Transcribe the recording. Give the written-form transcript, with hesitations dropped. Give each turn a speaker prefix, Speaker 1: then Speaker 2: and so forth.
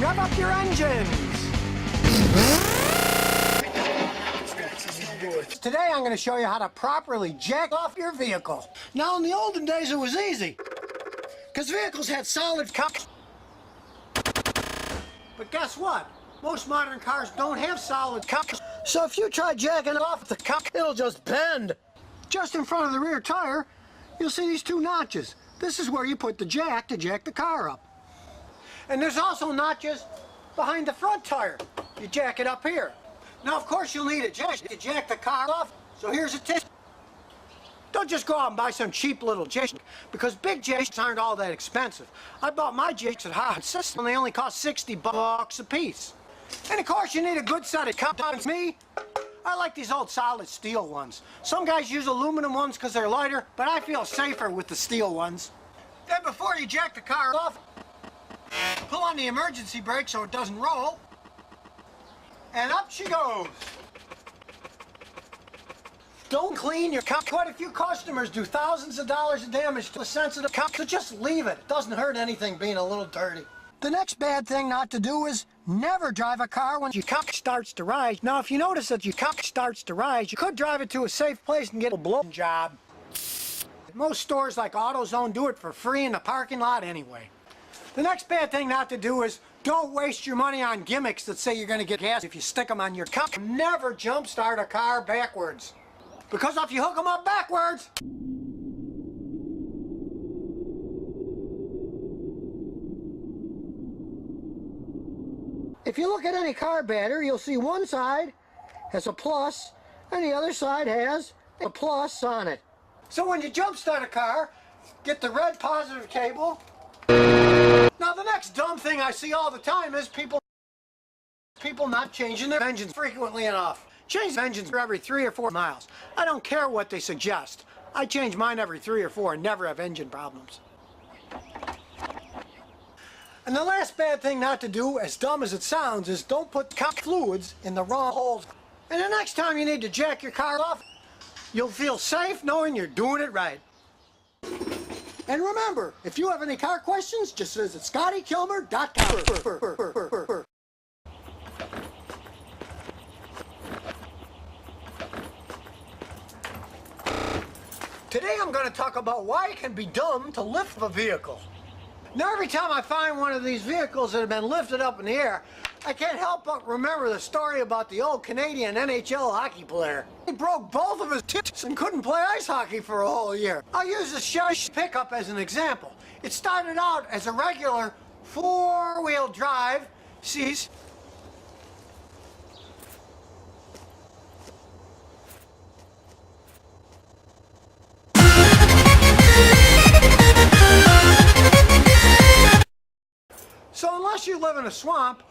Speaker 1: Rev up your engines! Today I'm going to show you how to properly jack off your vehicle. Now in the olden days it was easy, because vehicles had solid cups. But guess what? Most modern cars don't have solid cups. So if you try jacking off the cup, it'll just bend. Just in front of the rear tire, you'll see these two notches. This is where you put the jack to jack the car up. And there's also notches behind the front tire. You jack it up here. Now, of course, you'll need a jack to jack the car off. So here's a tip. Don't just go out and buy some cheap little jacks, because big jacks aren't all that expensive. I bought my jacks at Hot System, and they only cost $60 a piece. And of course, you need a good set of cups. Me, I like these old solid steel ones. Some guys use aluminum ones because they're lighter, but I feel safer with the steel ones. Then before you jack the car off, pull on the emergency brake so it doesn't roll. And up she goes. Don't clean your cup. Quite a few customers do thousands of dollars of damage to a sensitive cup, so just leave it. It doesn't hurt anything being a little dirty. The next bad thing not to do is never drive a car when your cup starts to rise. Now, if you notice that your cup starts to rise, you could drive it to a safe place and get a blow job. Most stores like AutoZone do it for free in the parking lot anyway. The next bad thing not to do is don't waste your money on gimmicks that say you're going to get gas if you stick them on your cup. Never jump start a car backwards, because if you hook them up backwards, if you look at any car battery, you'll see one side has a plus and the other side has a plus on it. So when you jump start a car, get the red positive cable. Now the next dumb thing I see all the time is people not changing their engines frequently enough. Change engines every 3 or 4 miles. I don't care what they suggest. I change mine every 3 or 4 and never have engine problems. And the last bad thing not to do, as dumb as it sounds, is don't put cup fluids in the wrong holes. And the next time you need to jack your car off, you'll feel safe knowing you're doing it right. And remember, if you have any car questions, just visit ScottyKilmer.com. Today I'm going to talk about why it can be dumb to lift a vehicle. Now every time I find one of these vehicles that have been lifted up in the air, I can't help but remember the story about the old Canadian NHL hockey player. He broke both of his tits and couldn't play ice hockey for a whole year. I'll use the Shank pickup as an example. It started out as a regular 4-wheel drive. See? So unless you live in a swamp,